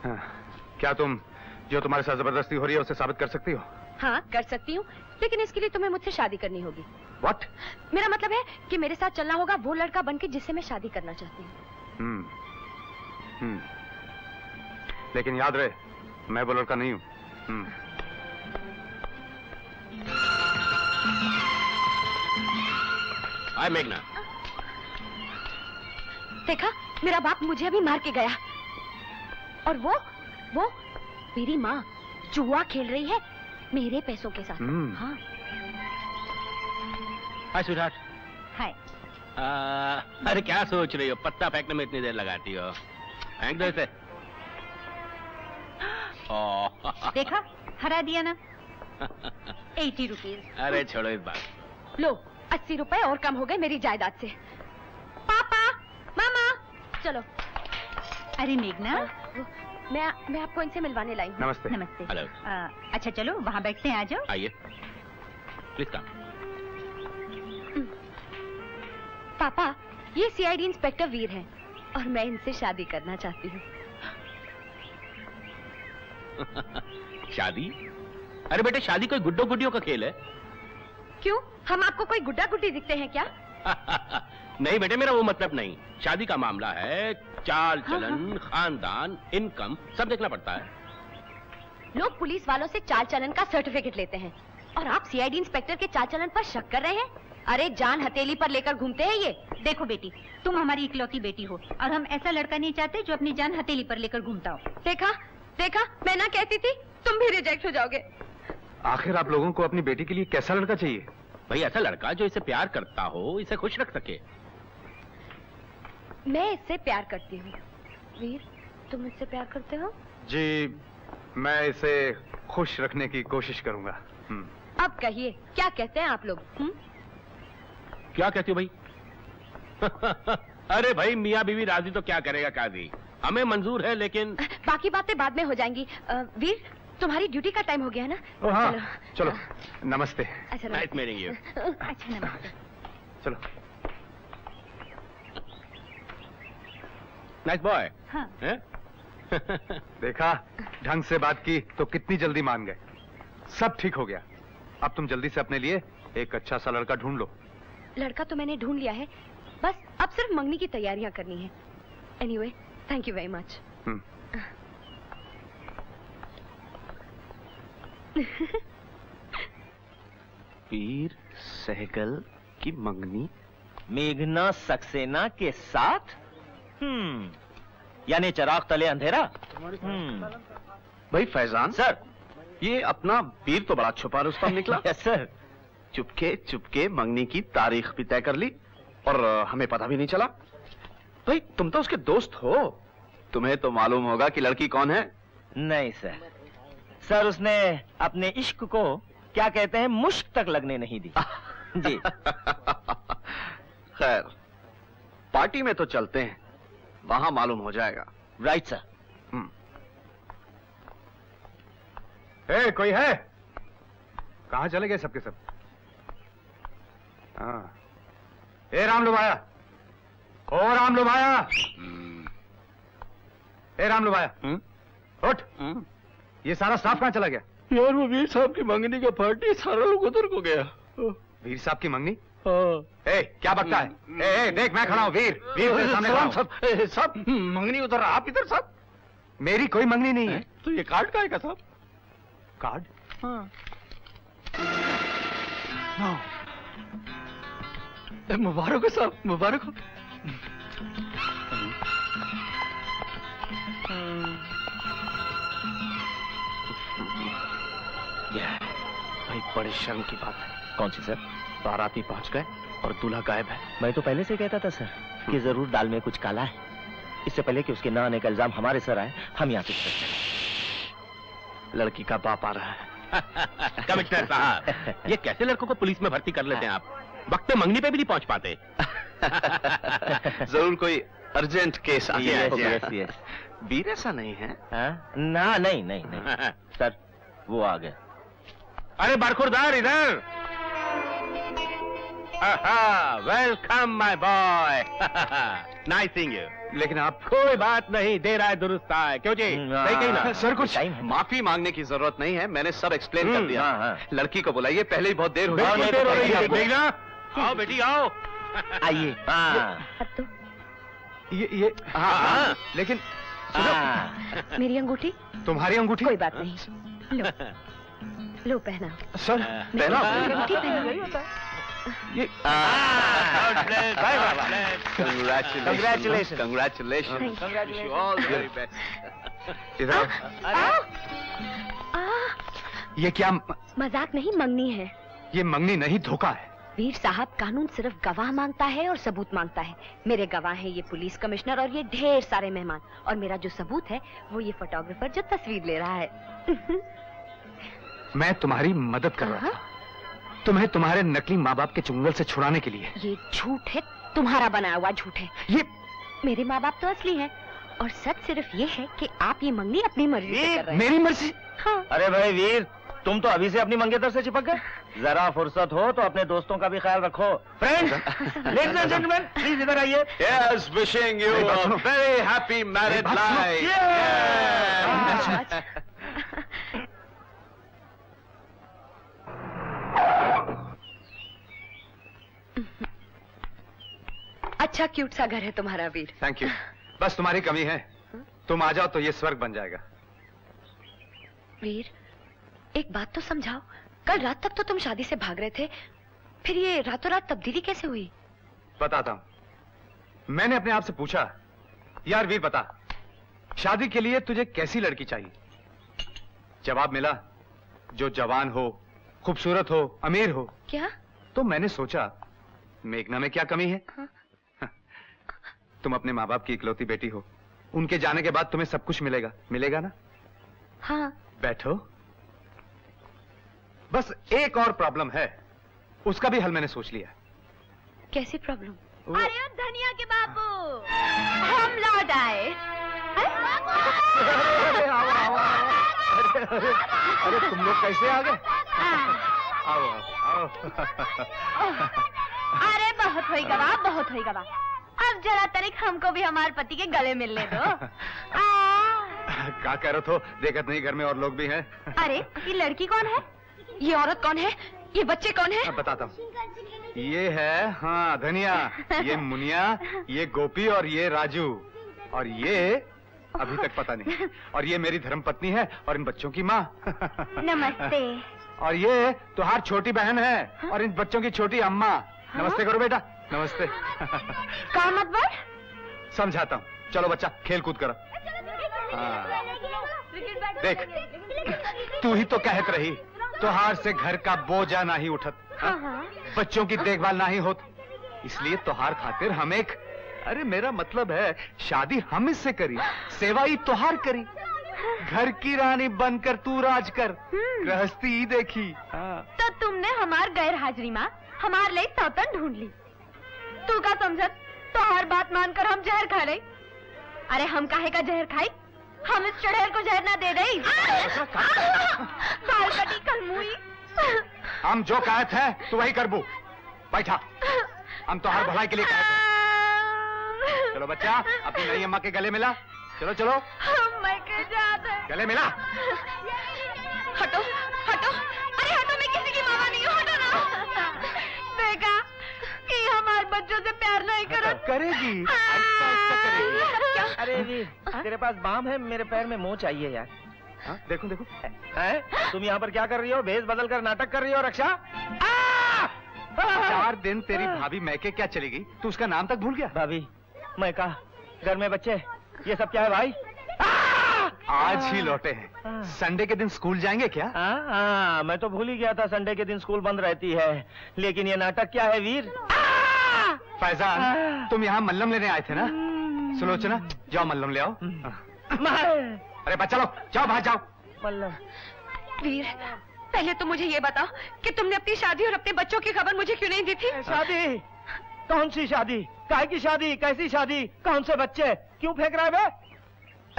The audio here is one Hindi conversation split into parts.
हाँ, क्या तुम जो तुम्हारे साथ जबरदस्ती हो रही है उसे साबित कर सकती हो? हाँ, कर सकती हूँ, लेकिन इसके लिए तुम्हें मुझसे शादी करनी होगी। What? मेरा मतलब है कि मेरे साथ चलना होगा वो लड़का बनके जिससे मैं शादी करना चाहती हूँ। लेकिन याद रहे, मैं वो लड़का नहीं हूँ। हाय मेघना। देखा, मेरा बाप मुझे अभी मार के गया, और वो मेरी माँ जुआ खेल रही है मेरे पैसों के साथ। हाँ। हाय स्वीटहार्ट। हाय। अरे क्या सोच रही हो, पत्ता फेंकने में इतनी देर लगाती हो? फेंक दो इसे। देखा, हरा दिया ना। 80 रुपीज। अरे छोड़ो इस बात। लो, 80 रुपए और कम हो गए मेरी जायदाद से। पापा, मामा, चलो। अरे मेघना, मैं आपको इनसे मिलवाने लाई हूँ। नमस्ते। नमस्ते। हेलो। अच्छा चलो वहाँ बैठते हैं, आ जाओ। आइए, प्लीज कम। पापा, ये सीआईडी इंस्पेक्टर वीर हैं और मैं इनसे शादी करना चाहती हूँ। शादी? अरे बेटे, शादी कोई गुड्डो गुड्डियों का खेल है। क्यों, हम आपको कोई गुड्डा गुड्डी दिखते हैं क्या? नहीं बेटे, मेरा वो मतलब नहीं। शादी का मामला है, चाल चलन, खानदान, इनकम सब देखना पड़ता है। लोग पुलिस वालों से चाल चलन का सर्टिफिकेट लेते हैं और आप सीआईडी इंस्पेक्टर के चाल चलन पर शक कर रहे हैं? अरे जान हथेली पर लेकर घूमते हैं ये। देखो बेटी, तुम हमारी इकलौती बेटी हो और हम ऐसा लड़का नहीं चाहते जो अपनी जान हथेली पर लेकर घूमता हो। देखा देखा, मैं ना कहती थी, तुम भी रिजेक्ट हो जाओगे। आखिर आप लोगों को अपनी बेटी के लिए कैसा लड़का चाहिए? भाई ऐसा लड़का जो इसे प्यार करता हो, इसे खुश रख सके। मैं इससे प्यार करती हूँ। वीर, तुम इससे प्यार करते हो? जी, मैं इसे खुश रखने की कोशिश करूंगा। अब कहिए, क्या कहते हैं आप लोग? क्या कहती हो भाई? अरे भाई, मियाँ बीवी राजी तो क्या करेगा काजी, हमें मंजूर है, लेकिन बाकी बातें बाद में हो जाएंगी। वीर, तुम्हारी ड्यूटी का टाइम हो गया ना? हाँ, चलो। नमस्ते। अच्छा, नाइस मीटिंग यू। अच्छा, नमस्ते। चलो। Nice boy. हाँ। देखा, ढंग से बात की तो कितनी जल्दी मान गए। सब ठीक हो गया। अब तुम जल्दी से अपने लिए एक अच्छा सा लड़का ढूंढ लो। लड़का तो मैंने ढूंढ लिया है, बस अब सिर्फ मंगनी की तैयारियां करनी है। Anyway, thank you very much. Veer Sehgal की मंगनी मेघना सक्सेना के साथ। यानी चिराग तले अंधेरा। भाई फैजान सर, ये अपना वीर तो बड़ा छुपा रुस्तम निकला। Yes sir. चुपके चुपके मंगनी की तारीख भी तय कर ली और हमें पता भी नहीं चला। भाई तुम तो उसके दोस्त हो, तुम्हें तो मालूम होगा कि लड़की कौन है। नहीं सर, सर उसने अपने इश्क को क्या कहते हैं मुश्क तक लगने नहीं दी। जी। खैर, पार्टी में तो चलते हैं, वहां मालूम हो जाएगा। Right sir. कोई है? कहां चले गए सबके सब? हाँ। राम लुभाया, ओ राम लुभाया, राम लुभाया, उठ। ये सारा स्टाफ कहां चला गया? यार वो वीर साहब की मंगनी का पार्टी, सारा लोग उधर को गया। वीर साहब की मंगनी? हाँ। क्या बकता है? देख मैं खड़ा हूं। वीर तेरे सामने खड़ा हूं। सब मंगनी उधर, आप इधर। सब मेरी कोई मंगनी नहीं है। तो ये कार्ड का है साहब? कार्ड? हाँ। मुबारक हो साहब, मुबारक हो। भाई बड़ी शर्म की बात है। कौन सी सर? बाराती पहुंच गए और दूल्हा गायब है। मैं तो पहले से कहता था सर कि जरूर दाल में कुछ काला है। इससे पहले कि उसके न आने का इल्जाम हमारे सर आए, हम यहाँ से चले। लड़की का बाप आ रहा है। कमिश्नर साहब, ये कैसे लड़कों को पुलिस में भर्ती कर लेते हैं आप? वक्त पे मंगनी पे भी नहीं पहुंच पाते। जरूर कोई अर्जेंट केस आ गया है। यस। वीर ऐसा नहीं है। ना, नहीं सर, वो आ गए। अरे बरखुरदार इधर। Welcome my boy. Nice seeing you. लेकिन आप कोई बात नहीं, दे रहा है दुरुस्त है, क्यों जी? सही कही ना? सर कुछ टाइम है। माफी मांगने की जरूरत नहीं है, मैंने सब एक्सप्लेन कर दिया। हाँ। लड़की को बुलाइए, पहले ही बहुत देर हो बिल्कुल गई। देर हो रही है, देखना। आओ बेटी आओ। आइए। हाँ अब तो ये हाँ, लेकिन मेरी अंगूठी? तुम्हारी अंगूठी? कोई बात नहीं, लो लो पहना। सर मेरी पहना। अंगूठी पहना। ये Congratulations. Congratulations. Thank Wish you all the very best. इधर आओ। ये क्या? मजाक नहीं, मंगनी है। ये मंगनी नहीं, धोखा है। वीर साहब, कानून सिर्फ गवाह मांगता है और सबूत मांगता है। मेरे गवाह हैं ये पुलिस कमिश्नर और ये ढेर सारे मेहमान, और मेरा जो सबूत है वो ये फोटोग्राफर जो तस्वीर ले रहा है। मैं तुम्हारी मदद कर रहा था, तुम्हें तुम्हारे नकली माँ बाप के चुंगल से छुड़ाने के लिए। ये झूठ है, तुम्हारा बनाया हुआ झूठ है। ये मेरे माँ बाप तो असली हैं, और सच सिर्फ ये है कि आप ये मंगनी अपनी मर्जी से कर रहे हैं। मेरी मर्जी? हाँ। अरे भाई वीर, तुम तो अभी से अपनी मंगेतर से चिपक गए। जरा फुर्सत हो तो अपने दोस्तों का भी ख्याल रखो। Friends, ladies and gentleman, please इधर आइए। Yes, wishing you a very happy married life. अच्छा क्यूट सा घर है तुम्हारा वीर। Thank you. बस तुम्हारी कमी है, तुम आ जाओ तो ये स्वर्ग बन जाएगा। वीर, एक बात तो समझाओ, कल रात तक तो तुम शादी से भाग रहे थे, फिर ये रातों रात तब्दीली कैसे हुई? बताता हूं। मैंने अपने आप से पूछा, यार वीर बता, शादी के लिए तुझे कैसी लड़की चाहिए? जवाब मिला, जो जवान हो, खूबसूरत हो, अमीर हो। क्या? तो मैंने सोचा, मेघना में क्या कमी है? हाँ। तुम अपने माँ बाप की इकलौती बेटी हो, उनके जाने के बाद तुम्हें सब कुछ मिलेगा, मिलेगा ना? हाँ। बैठो। बस एक और प्रॉब्लम है, उसका भी हल मैंने सोच लिया। कैसी प्रॉब्लम? अरे धनिया के बाबू, हम लौट आए। अरे तुम लोग कैसे आ गए? आओ आओ। अरे बहुत होई गवा, बहुत होई गवा। अब जरा तनिक हमको भी हमारे पति के गले मिलने दो। क्या कह रहे हो? देखत नहीं घर में और लोग भी हैं। अरे ये लड़की कौन है? ये औरत कौन है? ये बच्चे कौन है? बताता हूँ। ये है, हाँ, धनिया, ये मुनिया, ये गोपी और ये राजू, और ये अभी तक पता नहीं। और ये मेरी धर्मपत्नी है और इन बच्चों की माँ। नमस्ते। और ये तुम्हारी छोटी बहन है और इन बच्चों की छोटी अम्मा। नमस्ते करो बेटा, नमस्ते। का मतलब? समझाता हूँ, चलो बच्चा खेल कूद करो। हाँ। देख, तू ही तो कहत रही, त्योहार से घर का बोझा नहीं उठत, बच्चों की देखभाल नहीं होत, इसलिए त्योहार खातिर हम एक, अरे मेरा मतलब है शादी हम इससे करी, सेवा ही त्योहार करी, घर की रानी बनकर तू राज कर, गृहस्थी ही देखी। हाँ। तो तुमने हमार गैर हाजिरी में हमार लिए सौतन ढूंढ ली। तू का समझत तो हर बात मानकर हम जहर खा ले। अरे हम काहे का जहर खाई? हम इस चढ़ेर को जहर ना दे दई। बाल कटी कल मुई। हम जो कहे थे तू वही करबू। बैठा, हम तो हर भलाई के लिए कहे थे। चलो बच्चा, अपनी नई अम्मा के गले मिला। चलो चलो, मैं के जाता है। गले मिला। हटो हटो, अरे हटो, मैं किसी की मामा नहीं हूँ, हटो ना। देखा कि हमारे बच्चों से प्यार नहीं करो। करेगी, ऐसा करेगी। क्या? अरे वीर, तेरे पास बाम है, मेरे पैर में मोच आई है यार। हाँ, देखो देखो। हैं? तुम यहाँ पर क्या कर रही हो? भेष बदल कर नाटक कर रही हो रक्षा? 4 दिन तेरी भाभी मैके क्या चली गई, तू उसका नाम तक भूल गया? भाभी, मैं कहा, घर में बच्चे, ये सब क्या है भाई? आज ही लौटे हैं। संडे के दिन स्कूल जाएंगे क्या? हाँ, मैं तो भूल ही गया था संडे के दिन स्कूल बंद रहती है, लेकिन ये नाटक क्या है वीर? फैजान, तुम यहाँ मल्लम लेने आए थे ना? सुलोचना, जाओ मल्लम ले आओ। अरे बच्चा लोग, जाओ बाहर जाओ। मल्लम। वीर, पहले तो मुझे ये बताओ कि तुमने अपनी शादी और अपने बच्चों की खबर मुझे क्यों नहीं दी थी? शादी? कौन सी शादी? काहे की शादी? कैसी शादी? कौन से बच्चे? क्यों फेंक रहा है बे?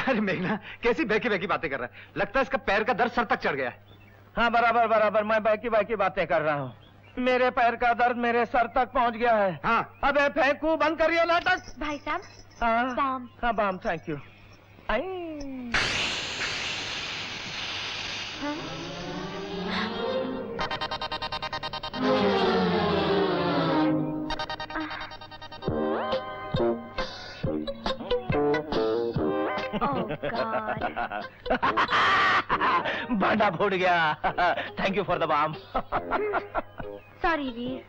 अरे मेघना, कैसी बहकी बहकी बातें कर रहा है, लगता है इसका पैर का दर्द सर तक चढ़ गया है। हाँ, बराबर बराबर, मैं बाकी बातें कर रहा हूँ। मेरे पैर का दर्द मेरे सर तक पहुंच गया है। हाँ। अबे फेंकू, बंद करिए नाटक। भाई साहब, हाँ बाम। हाँ बाम, थैंक यू। भांडा फूट गया। Thank you for the balm. Sorry Veer.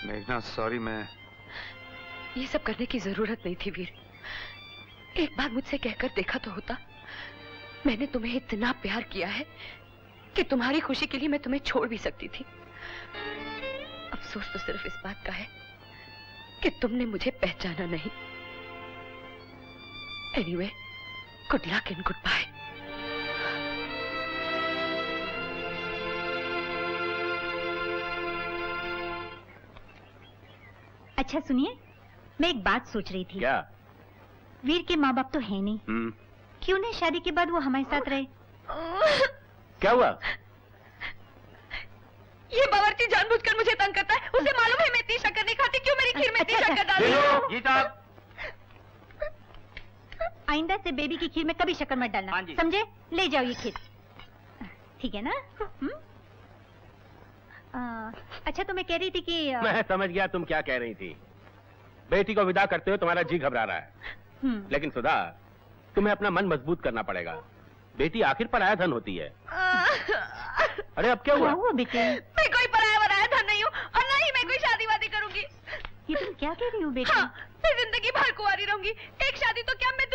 मेघना, सॉरी, मैं ये सब करने की जरूरत नहीं थी वीर। एक बार मुझसे कहकर देखा तो होता। मैंने तुम्हें इतना प्यार किया है कि तुम्हारी खुशी के लिए मैं तुम्हें छोड़ भी सकती थी। अफसोस तो सिर्फ इस बात का है कि तुमने मुझे पहचाना नहीं। Anyway, good luck and good bye. अच्छा सुनिए, मैं एक बात सोच रही थी। क्या? वीर के माँ बाप तो है नहीं, क्यों नहीं शादी के बाद वो हमारे साथ रहे? क्या हुआ? ये बावर्ची जानबूझकर मुझे तंग करता है। उसे मालूम है मैं इतनी शक्कर नहीं खाती। क्यों मेरी खीर में इतनी शक्कर डाली? जी साहब। आइंदा से बेबी की खीर में कभी शक्कर मत डालना। हाँ जी। समझे? ले जाओ ये खीर। ठीक है ना? अच्छा, तो मैं कह रही थी कि मैं समझ गया तुम क्या कह रही थी। बेटी को विदा करते हो तुम्हारा जी घबरा रहा है। लेकिन सुधा, तुम्हें अपना मन मजबूत करना पड़ेगा। बेटी आखिर पराया धन होती है। अरे अब क्या हुआ? बेटे? मैं कोई पराया वराया धन नहीं हूँ और न ही मैं कोई शादी वादी करूंगी। ये तुम क्या कह रही हो बेटी? हाँ, मैं जिंदगी भर कुंवारी रहूंगी। एक शादी तो क्या, मैं